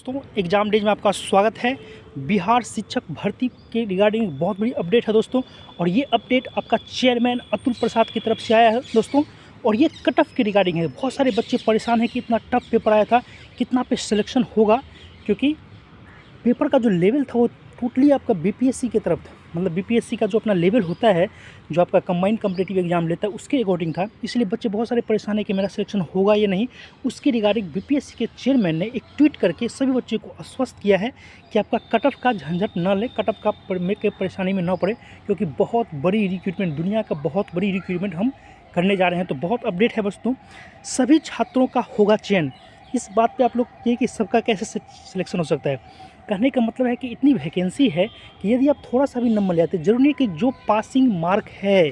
दोस्तों exam days में आपका स्वागत है। बिहार शिक्षक भर्ती के रिगार्डिंग बहुत बड़ी अपडेट है दोस्तों, और ये अपडेट आपका चेयरमैन अतुल प्रसाद की तरफ से आया है दोस्तों। और ये कट ऑफ के रिगार्डिंग है। बहुत सारे बच्चे परेशान हैं कि इतना टफ पेपर आया था, कितना पे सिलेक्शन होगा, क्योंकि पेपर का जो लेवल था वो टोटली आपका बीपीएससी की तरफ था। मतलब बीपीएससी का जो अपना लेवल होता है, जो आपका कंबाइंड कॉम्पिटिटिव एग्जाम लेता है, उसके अकॉर्डिंग था। इसलिए बच्चे बहुत सारे परेशान है कि मेरा सिलेक्शन होगा या नहीं। उसके रिगार्डिंग बीपीएससी के चेयरमैन ने एक ट्वीट करके सभी बच्चों को आश्वस्त किया है कि आपका कट ऑफ का झंझट न ले, कट ऑफ का के परेशानी में न पड़े, क्योंकि बहुत बड़ी रिक्रूटमेंट, दुनिया का बहुत बड़ी रिक्रूटमेंट हम करने जा रहे हैं। तो बहुत अपडेट है दोस्तों, सभी छात्रों का होगा चयन। इस बात पे आप लोग ये कि सबका कैसे सिलेक्शन हो सकता है, कहने का मतलब है कि इतनी वैकेंसी है कि यदि आप थोड़ा सा भी नंबर ले आते, जरूरी नहीं कि जो पासिंग मार्क है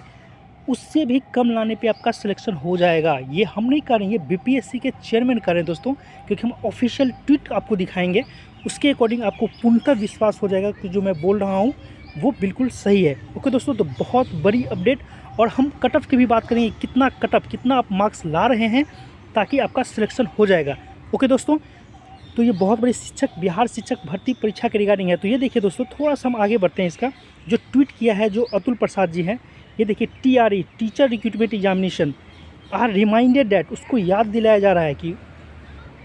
उससे भी कम लाने पे आपका सिलेक्शन हो जाएगा। ये हम नहीं कर रहे हैं, ये बीपीएससी के चेयरमैन कर रहे हैं दोस्तों, क्योंकि हम ऑफिशियल ट्वीट आपको दिखाएंगे। उसके अकॉर्डिंग आपको पूर्णतः विश्वास हो जाएगा कि जो मैं बोल रहा हूँ वो बिल्कुल सही है। ओके दोस्तों, तो बहुत बड़ी अपडेट। और हम कट ऑफ की भी बात करेंगे, कितना कट ऑफ, कितना आप मार्क्स ला रहे हैं ताकि आपका सिलेक्शन हो जाएगा। ओके दोस्तों, तो ये बहुत बड़ी बिहार शिक्षक भर्ती परीक्षा के रिगार्डिंग है। तो ये देखिए दोस्तों, थोड़ा सा हम आगे बढ़ते हैं। इसका जो ट्वीट किया है जो अतुल प्रसाद जी हैं, ये देखिए, TRE teacher recruitment examination are reminded that, उसको याद दिलाया जा रहा है कि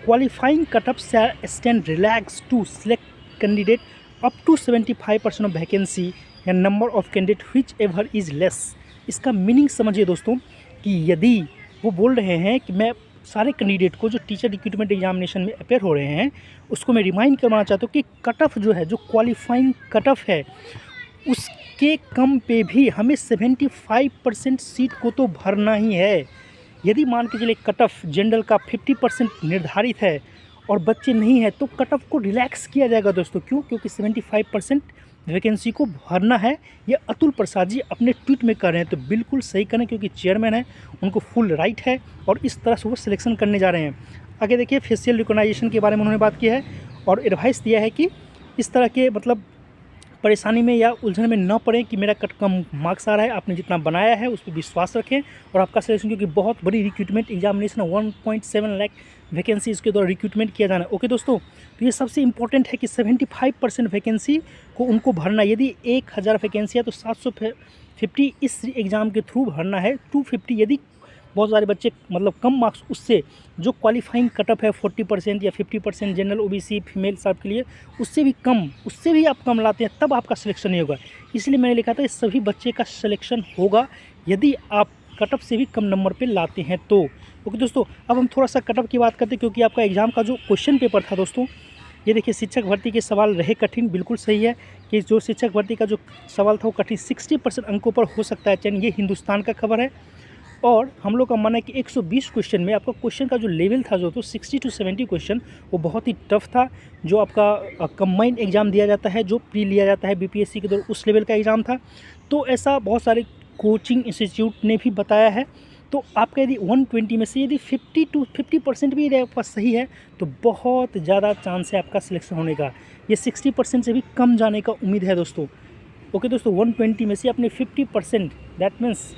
qualifying cut off stand relax to select candidate up to 75% of vacancy या number of candidate which ever is less. इसका मीनिंग समझिए दोस्तों कि यदि वो बोल रहे हैं कि मैं सारे कैंडिडेट को जो टीचर रिक्रूटमेंट एग्जामिनेशन में अपेयर हो रहे हैं उसको मैं रिमाइंड करवाना चाहता हूँ कि कट ऑफ जो है, जो क्वालिफाइंग कट ऑफ है, उसके कम पे भी हमें 75% सीट को तो भरना ही है। यदि मान के चलिए कट ऑफ जनरल का 50% निर्धारित है और बच्चे नहीं है, तो कट ऑफ को रिलैक्स किया जाएगा दोस्तों। क्यों? क्योंकि 75% वैकेंसी को भरना है। ये अतुल प्रसाद जी अपने ट्वीट में कर रहे हैं, तो बिल्कुल सही करें, क्योंकि चेयरमैन है, उनको फुल राइट है और इस तरह से वो सिलेक्शन करने जा रहे हैं। आगे देखिए, फेशियल रिकॉग्नाइजेशन के बारे में उन्होंने बात की है और एडवाइस दिया है कि इस तरह के मतलब परेशानी में या उलझन में न पड़े कि मेरा कम मार्क्स आ रहा है। आपने जितना बनाया है उस पर विश्वास रखें और आपका सिलेक्शन, क्योंकि बहुत बड़ी रिक्रूटमेंट एग्जामिनेशन 1.7 लाख वैकेंसी इसके द्वारा रिक्रूटमेंट किया जाना है। ओके दोस्तों, तो ये सबसे इंपॉर्टेंट है कि 75% वैकेंसी को उनको भरना। यदि 1000 वैकेंसी है तो 750 इस एग्ज़ाम के थ्रू भरना है। 250 यदि बहुत सारे बच्चे मतलब कम मार्क्स, उससे जो क्वालिफाइंग कट ऑफ है 40% या 50% जनरल OBC फीमेल सब के लिए, उससे भी कम, उससे भी आप कम लाते हैं तब आपका सिलेक्शन नहीं होगा। इसलिए मैंने लिखा था इस सभी बच्चे का सिलेक्शन होगा यदि आप कट ऑफ से भी कम नंबर पे लाते हैं तो। ओके दोस्तों, अब हम थोड़ा सा कट ऑफ की बात करते हैं, क्योंकि आपका एग्ज़ाम का जो क्वेश्चन पेपर था दोस्तों, ये देखिए, शिक्षक भर्ती के सवाल रहे कठिन। बिल्कुल सही है कि जो शिक्षक भर्ती का जो सवाल था वो कठिन, 60% अंकों पर हो सकता है चयन। ये हिंदुस्तान का खबर है और हम लोग का मानना है कि 120 क्वेश्चन में आपका क्वेश्चन का जो लेवल था जो तो 60 to 70 क्वेश्चन, वो बहुत ही टफ था। जो आपका कंबाइंड एग्ज़ाम दिया जाता है, जो प्री लिया जाता है बीपीएससी के द्वारा, उस लेवल का एग्ज़ाम था। तो ऐसा बहुत सारे कोचिंग इंस्टीट्यूट ने भी बताया है। तो आपका यदि 120 में से यदि 50% भी यदि आपका सही है तो बहुत ज़्यादा चांस है आपका सिलेक्शन होने का। ये 60% से भी कम जाने का उम्मीद है दोस्तों। ओके दोस्तों, 120 में से अपने 50%, दैट मीन्स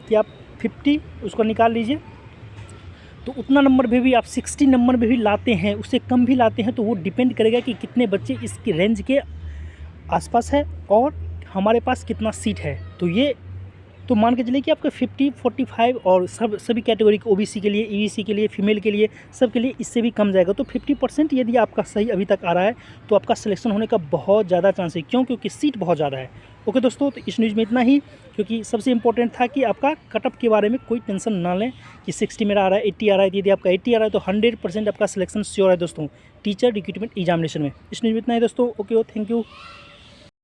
कि आप 50 उसको निकाल लीजिए, तो उतना नंबर में भी आप 60 नंबर में भी लाते हैं, उससे कम भी लाते हैं, तो वो डिपेंड करेगा कि कितने बच्चे इसकी रेंज के आसपास है और हमारे पास कितना सीट है। तो ये तो मान के चलिए कि आपका 50, 45 और सभी कैटेगरी के OBC के लिए, EBC के लिए, फीमेल के लिए, सब के लिए इससे भी कम जाएगा। तो 50% यदि आपका सही अभी तक आ रहा है तो आपका सिलेक्शन होने का बहुत ज़्यादा चांस है। क्यों? क्योंकि सीट बहुत ज़्यादा है। ओके दोस्तों, तो इस न्यूज़ में इतना ही, क्योंकि सबसे इंपॉर्टेंट था कि आपका कट ऑफ के बारे में कोई टेंशन ना लें कि 60 मेरा आ रहा है, 80 आ रहा है। यदि आपका 80 आ रहा है तो 100% आपका सिलेक्शन श्योर है दोस्तों टीचर रिक्रूटमेंट एग्जामिनेशन में। इस न्यूज़ में इतना ही दोस्तों। Okay, thank you.